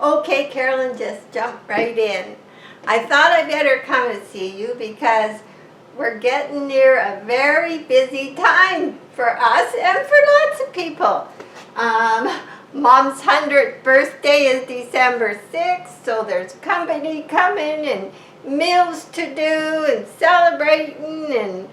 Okay, Carolyn, just jumped right in. I thought I better come and see you because we're getting near a very busy time for us and for lots of people. Mom's 100th birthday is December 6th, so there's company coming and meals to do and celebrating and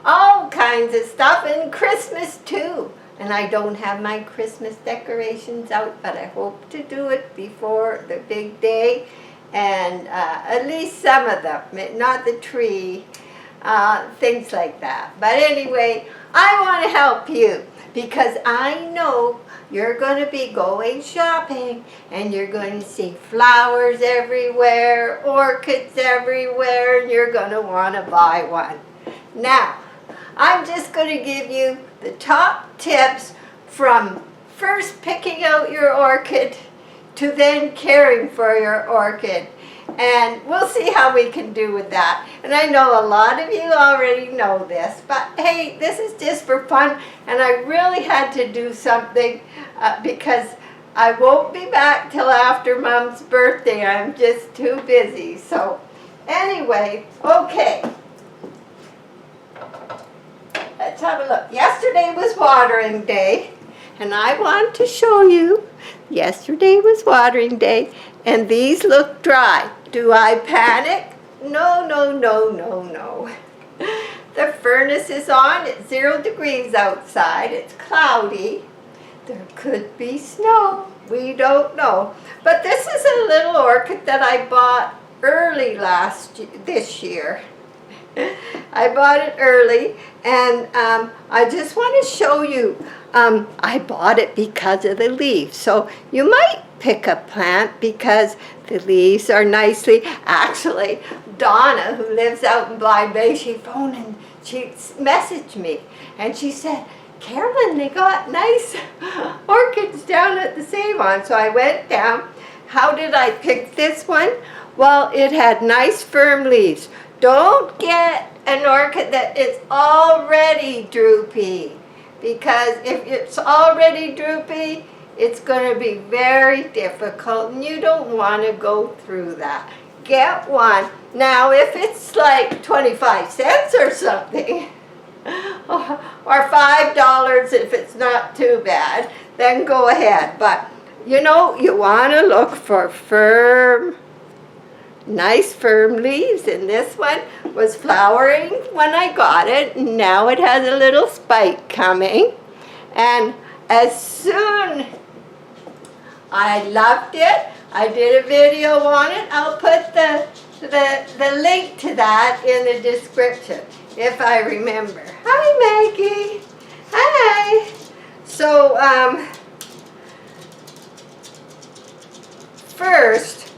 all kinds of stuff, and Christmas too. And I don't have my Christmas decorations out, but I hope to do it before the big day. And at least some of them, not the tree, things like that. But anyway, I want to help you because I know you're going to be going shopping and you're going to see flowers everywhere, orchids everywhere, and you're going to want to buy one. Now, I'm just going to give you the top tips from first picking out your orchid to then caring for your orchid. And we'll see how we can do with that. And I know a lot of you already know this, but hey, this is just for fun. And I really had to do something because I won't be back till after Mom's birthday. I'm just too busy. So anyway, okay. Let's have a look. Yesterday was watering day, and I want to show you. Yesterday was watering day, and these look dry. Do I panic? No, no, no, no, no. The furnace is on. It's 0 degrees outside. It's cloudy. There could be snow. We don't know. But this is a little orchid that I bought early this year. I bought it early, and I just want to show you, I bought it because of the leaves. So you might pick a plant because the leaves are nicely. Actually, Donna, who lives out in Blind Bay, she phoned and she messaged me, and she said, Carolyn, they got nice orchids down at the Savon. So I went down. How did I pick this one? Well, it had nice firm leaves. Don't get an orchid that is already droopy, because if it's already droopy, it's going to be very difficult, and you don't want to go through that. Get one. Now, if it's like 25 cents or something, or $5 if it's not too bad, then go ahead. But, you know, you want to look for firm, nice firm leaves, and this one was flowering when I got it, and now it has a little spike coming. And as soon I loved it, I did a video on it. I'll put the link to that in the description if I remember. Hi, Maggie. Hi. So first,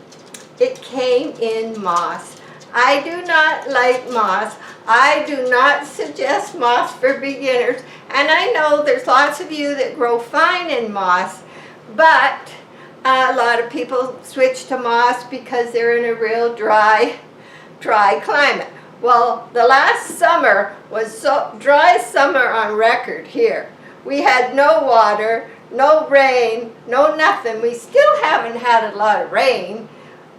it came in moss. I do not like moss. I do not suggest moss for beginners. And I know there's lots of you that grow fine in moss, but a lot of people switch to moss because they're in a real dry climate. Well, the last summer was the driest summer on record here. We had no water, no rain, no nothing. We still haven't had a lot of rain.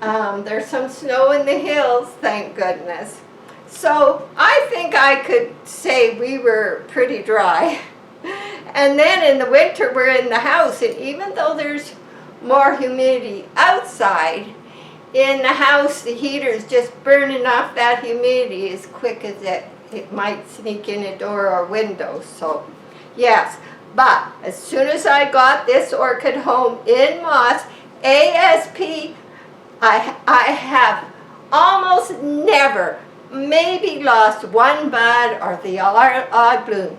There's some snow in the hills, thank goodness. So I think I could say we were pretty dry. And then in the winter we're in the house, and even though there's more humidity outside, in the house the heater's just burning off that humidity as quick as it might sneak in a door or window. So yes, but as soon as I got this orchid home in moss, ASP, I have almost never, maybe lost one bud or the odd bloom.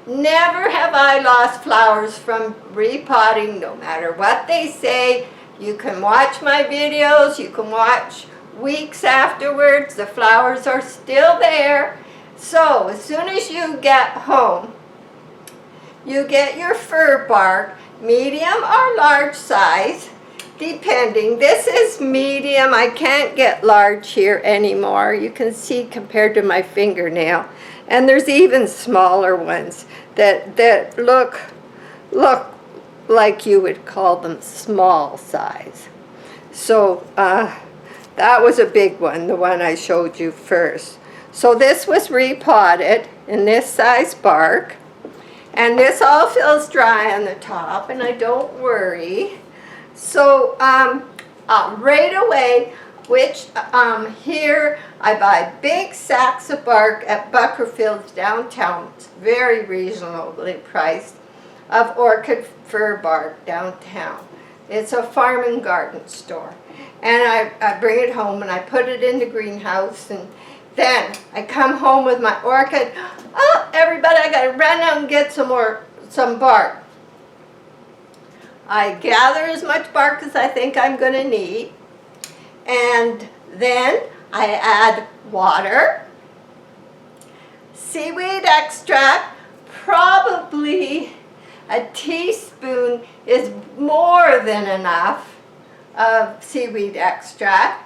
Never have I lost flowers from repotting, no matter what they say. You can watch my videos, you can watch weeks afterwards, the flowers are still there. So as soon as you get home, you get your fir bark, medium or large size, depending. This is medium. I can't get large here anymore. You can see compared to my fingernail. And there's even smaller ones that look like you would call them small size. So that was a big one, the one I showed you first. So this was repotted in this size bark. And this all feels dry on the top, and I don't worry. So right away, which here I buy big sacks of bark at Buckerfield's downtown. It's very reasonably priced, of orchid fir bark downtown. It's a farm and garden store. And I bring it home and I put it in the greenhouse, and then I come home with my orchid. Oh, everybody, I gotta run out and get some bark. I gather as much bark as I think I'm gonna need. And then I add water, seaweed extract, probably a teaspoon is more than enough of seaweed extract.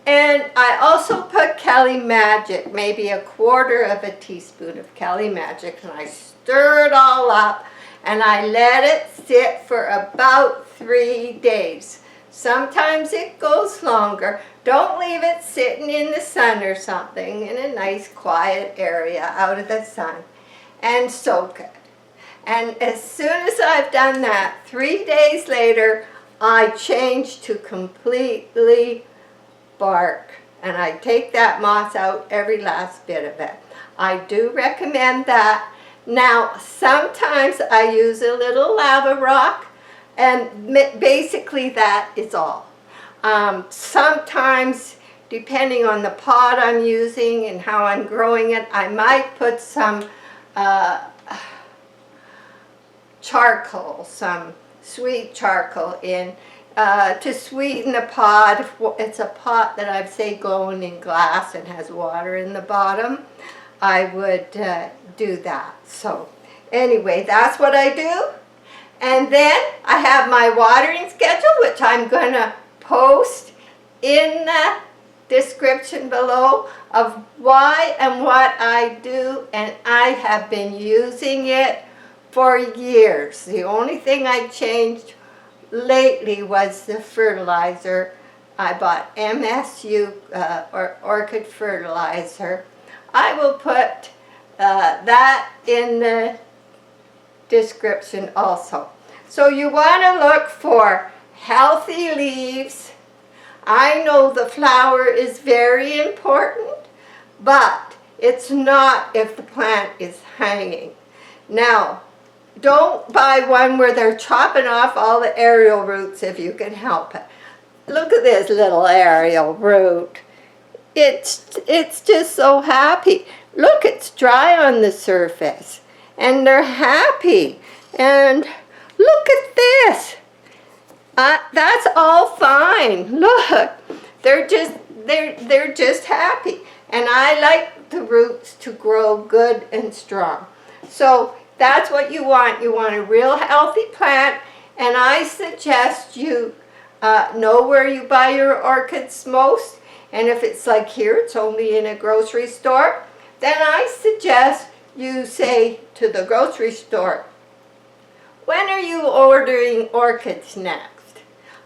And I also put CALiMAGic, maybe a quarter of a teaspoon of CALiMAGic, and I stir it all up and I let it sit for about 3 days. Sometimes it goes longer. Don't leave it sitting in the sun or something, in a nice quiet area out of the sun, and soak it. And as soon as I've done that, 3 days later, I change to completely bark, and I take that moss out, every last bit of it. I do recommend that. Now, sometimes I use a little lava rock, and basically that is all. Sometimes, depending on the pot I'm using and how I'm growing it, I might put some charcoal, some sweet charcoal in to sweeten the pot. If it's a pot that I've, say, grown in glass and has water in the bottom, I would do that. So anyway, that's what I do. And then I have my watering schedule, which I'm going to post in the description below, of why and what I do, and I have been using it for years. The only thing I changed lately was the fertilizer. I bought MSU or orchid fertilizer. I will put that in the description also. So you want to look for healthy leaves. I know the flower is very important, but it's not if the plant is hanging. Now, don't buy one where they're chopping off all the aerial roots if you can help it. Look at this little aerial root. It's just so happy. Look, it's dry on the surface, and they're happy. And look at this. That's all fine. Look, they're just happy. And I like the roots to grow good and strong. So that's what you want. You want a real healthy plant, and I suggest you know where you buy your orchids most. And if it's like here, it's only in a grocery store, then I suggest you say to the grocery store, when are you ordering orchids next?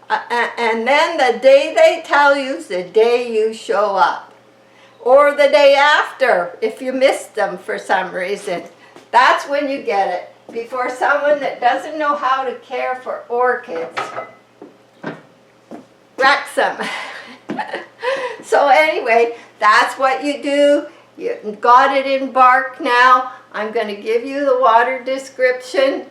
And then the day they tell you is the day you show up. Or the day after, if you missed them for some reason. That's when you get it, before someone that doesn't know how to care for orchids wrecks them. So anyway, that's what you do. You got it in bark now. I'm going to give you the water description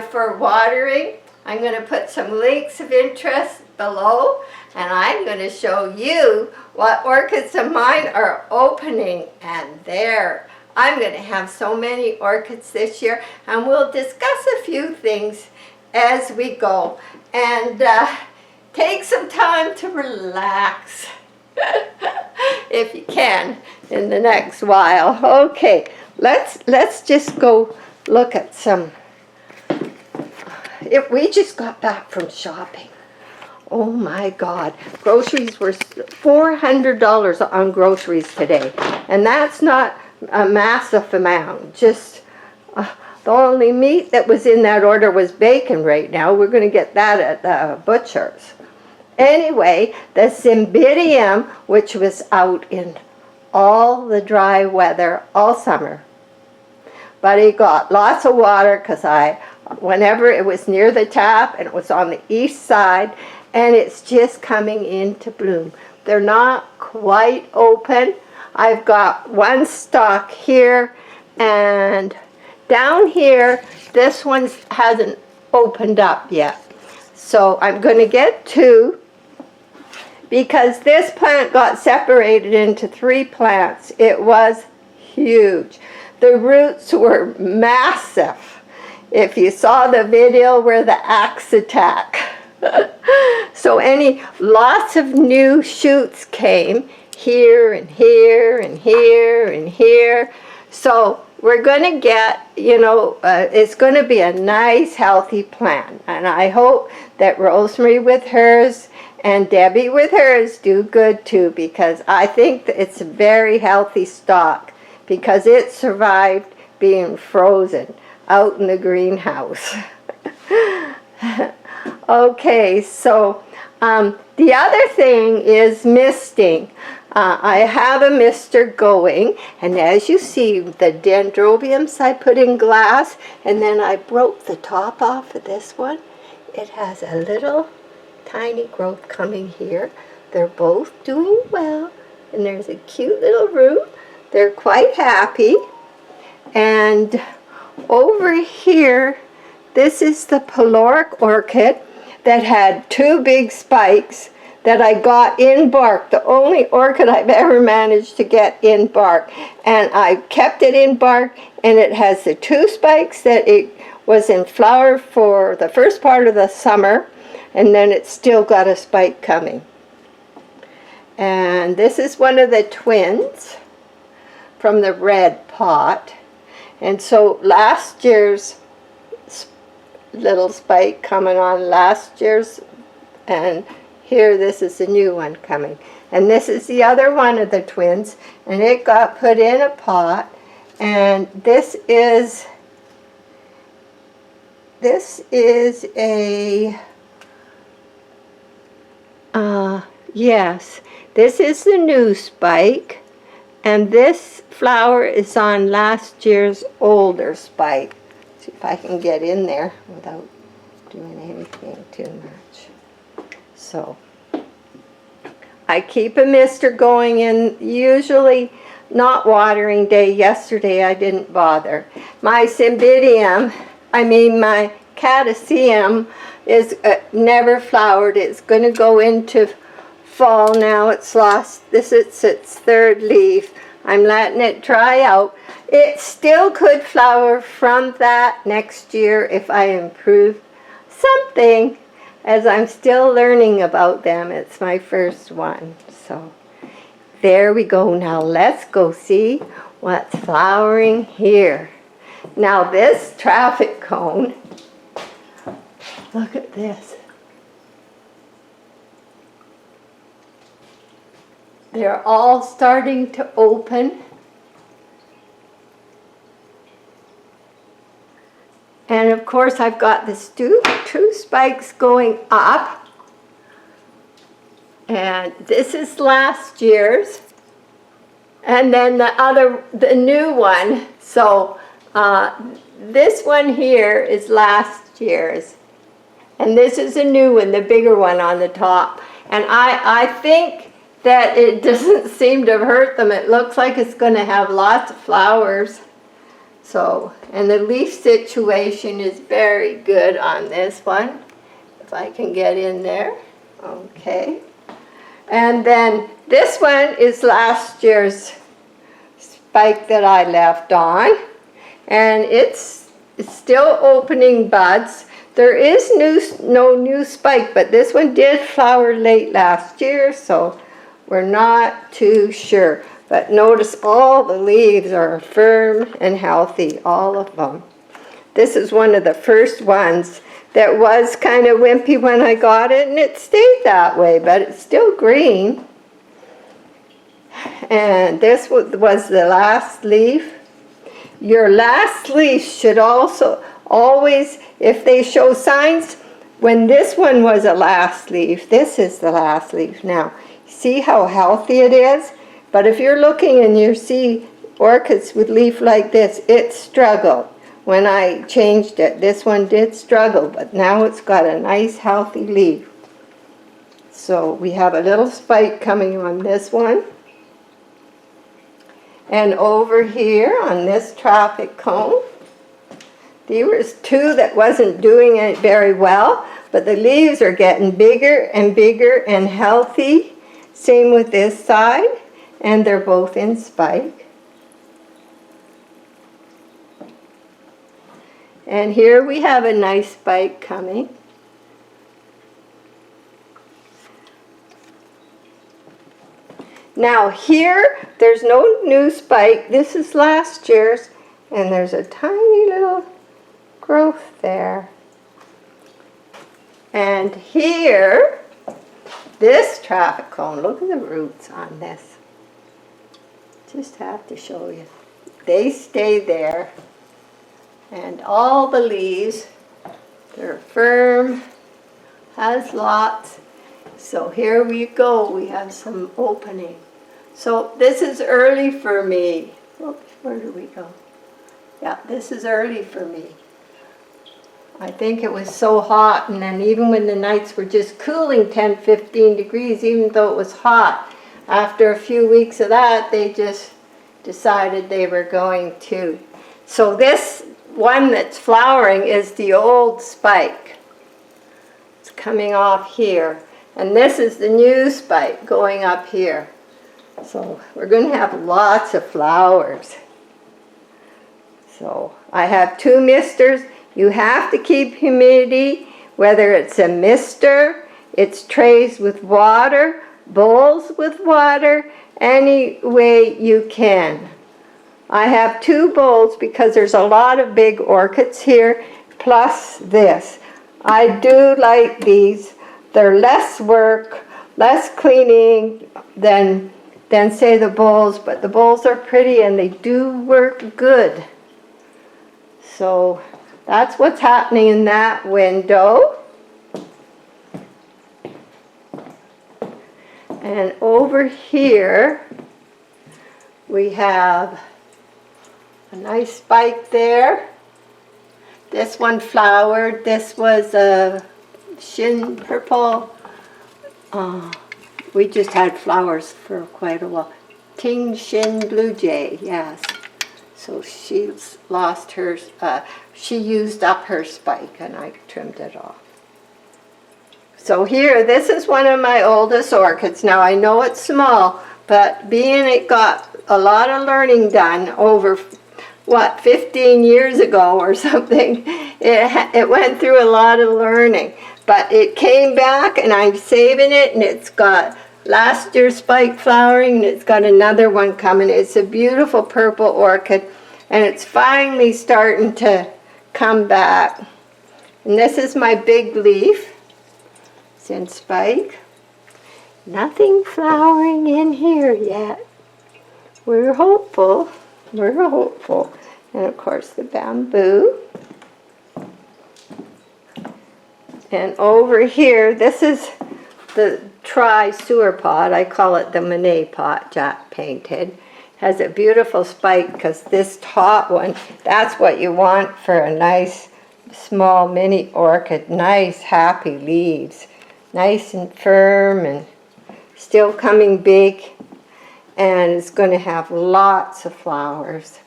for watering. I'm going to put some links of interest below, and I'm going to show you what orchids of mine are opening. And there, I'm going to have so many orchids this year, and we'll discuss a few things as we go. And take some time to relax if you can in the next while. Okay, let's just go look at some. We just got back from shopping. Oh my God, groceries were $400 on groceries today, and that's not a massive amount, just The only meat that was in that order was bacon right now. We're going to get that at the butcher's. Anyway, the cymbidium, which was out in all the dry weather all summer. But it got lots of water because whenever it was near the tap, and it was on the east side, and it's just coming into bloom. They're not quite open. I've got one stalk here, and down here, this one hasn't opened up yet. So I'm going to get two, because this plant got separated into 3 plants. It was huge. The roots were massive. If you saw the video where the axe attack. So lots of new shoots came here and here and here and here. So we're going to get, it's going to be a nice, healthy plant. And I hope that Rosemary with hers and Debbie with hers do good too, because I think that it's a very healthy stock, because it survived being frozen out in the greenhouse. Okay, so the other thing is misting. I have a mister going, and as you see, the dendrobiums I put in glass, and then I broke the top off of this one. It has a little tiny growth coming here. They're both doing well, and there's a cute little root. They're quite happy. And over here, this is the pyloric orchid that had 2 big spikes that I got in bark, the only orchid I've ever managed to get in bark. And I kept it in bark, and it has the 2 spikes that it was in flower for the first part of the summer, and then it's still got a spike coming. And this is one of the twins from the red pot. And so last year's little spike coming on last year's, and here this is the new one coming. And this is the other one of the twins, and it got put in a pot. And this is a yes, this is the new spike, and this flower is on last year's older spike. See if I can get in there without doing anything too much. So I keep a mister going in, usually not watering day. Yesterday I didn't bother. My cymbidium, my cataseum is never flowered. It's going to go into fall now. It's lost, this is its 3rd leaf. I'm letting it dry out. It still could flower from that next year if I improve something, as I'm still learning about them. It's my first one. So there we go. Now let's go see what's flowering here. Now this traffic cone, look at this. They're all starting to open. And of course I've got this two spikes going up. And this is last year's. And then the new one. So this one here is last year's. And this is a new one, the bigger one on the top. And I think that it doesn't seem to hurt them. It looks like it's going to have lots of flowers. So, and the leaf situation is very good on this one. If I can get in there. Okay. And then this one is last year's spike that I left on. And it's still opening buds. There is no new spike, but this one did flower late last year, so we're not too sure. But notice all the leaves are firm and healthy, all of them. This is one of the first ones that was kind of wimpy when I got it, and it stayed that way, but it's still green. And this was the last leaf. your last leaf should also always, if they show signs, when this one was a last leaf, this is the last leaf now. See how healthy it is? But if you're looking and you see orchids with leaf like this, it struggled. When I changed it, this one did struggle, but now it's got a nice healthy leaf. So we have a little spike coming on this one. And over here on this traffic cone, there was two that wasn't doing it very well, but the leaves are getting bigger and healthy. Same with this side, and they're both in spike. And here we have a nice spike coming. Now here, there's no new spike. This is last year's, and there's a tiny little growth there. And here, this traffic cone, look at the roots on this. Just have to show you. They stay there. And all the leaves, they're firm, has lots. So here we go, we have some opening. So this is early for me. Oops, where do we go? Yeah, this is early for me. I think it was so hot, and then even when the nights were just cooling 10, 15 degrees, even though it was hot, after a few weeks of that, they just decided they were going to. So this one that's flowering is the old spike. It's coming off here. And this is the new spike going up here. So we're going to have lots of flowers. So I have two misters. You have to keep humidity, whether it's a mister, it's trays with water, bowls with water, any way you can. I have two bowls because there's a lot of big orchids here, plus this. I do like these. They're less work, less cleaning than say the bowls, but the bowls are pretty and they do work good. So that's what's happening in that window. And over here we have a nice spike there. This one flowered. This was a shin purple. We just had flowers for quite a while. Ting Shin Blue Jay, yes. So she's lost hers. She used up her spike and I trimmed it off. So here, this is one of my oldest orchids. Now I know it's small, but being it got a lot of learning done over, 15 years ago or something, it went through a lot of learning. But it came back and I'm saving it, and it's got last year's spike flowering, and it's got another one coming. It's a beautiful purple orchid, and it's finally starting to come back. And this is my big leaf. It's in spike. Nothing flowering in here yet. We're hopeful. We're hopeful. And of course the bamboo. And over here, this is the tri-sewer pot. I call it the Monet pot, Jack painted. Has a beautiful spike because this top one, that's what you want for a nice small mini orchid. Nice happy leaves. Nice and firm and still coming big. And it's going to have lots of flowers.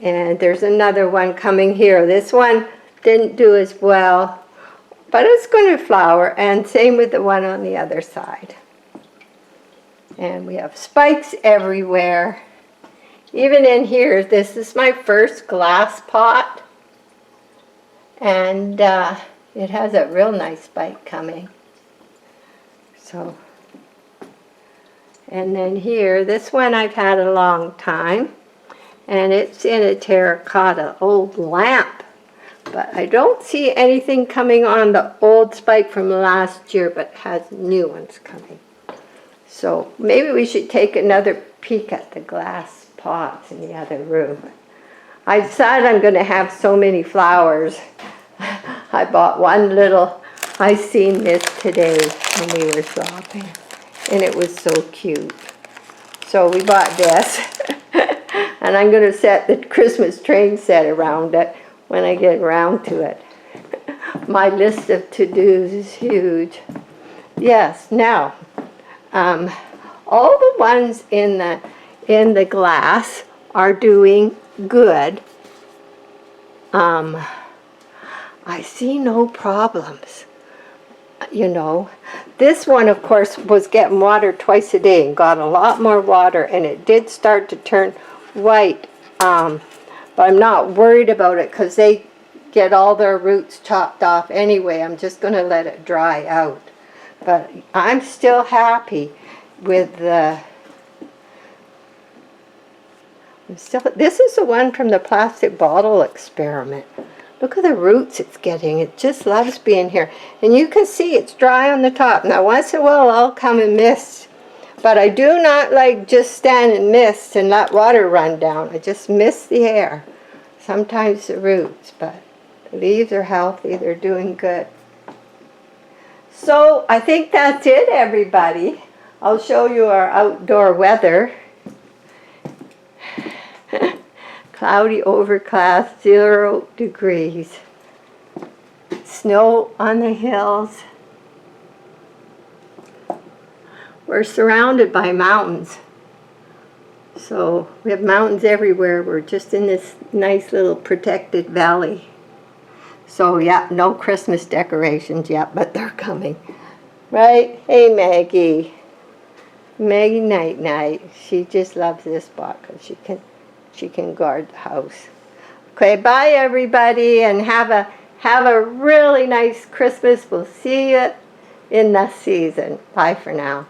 And there's another one coming here. This one didn't do as well, but it's going to flower, and same with the one on the other side. And we have spikes everywhere. Even in here, this is my first glass pot, and it has a real nice spike coming. So, and then here, this one I've had a long time, and it's in a terracotta old lamp. But I don't see anything coming on the old spike from last year, but has new ones coming. So maybe we should take another peek at the glass pots in the other room. I decided I'm going to have so many flowers. I bought one little, I seen this today when we were shopping, and it was so cute. So we bought this, and I'm going to set the Christmas train set around it when I get around to it. My list of to-dos is huge. Yes, now, all the ones in the glass are doing good. I see no problems. You know, this one, of course, was getting water twice a day and got a lot more water, and it did start to turn white. But I'm not worried about it because they get all their roots chopped off anyway. I'm just going to let it dry out. But I'm still happy with the... This is the one from the plastic bottle experiment. Look at the roots it's getting. It just loves being here. And you can see it's dry on the top. Now once in a while I'll come and mist. But I do not like just stand and mist and let water run down. I just mist the air. Sometimes the roots, but the leaves are healthy. They're doing good. So I think that's it, everybody. I'll show you our outdoor weather. Cloudy, overcast, 0 degrees. Snow on the hills. We're surrounded by mountains. So we have mountains everywhere. We're just in this nice little protected valley. So yeah, no Christmas decorations yet, but they're coming. Right? Hey, Maggie. Maggie Night Night. She just loves this spot because she can guard the house. Okay, bye everybody, and have a really nice Christmas. We'll see you in the season. Bye for now.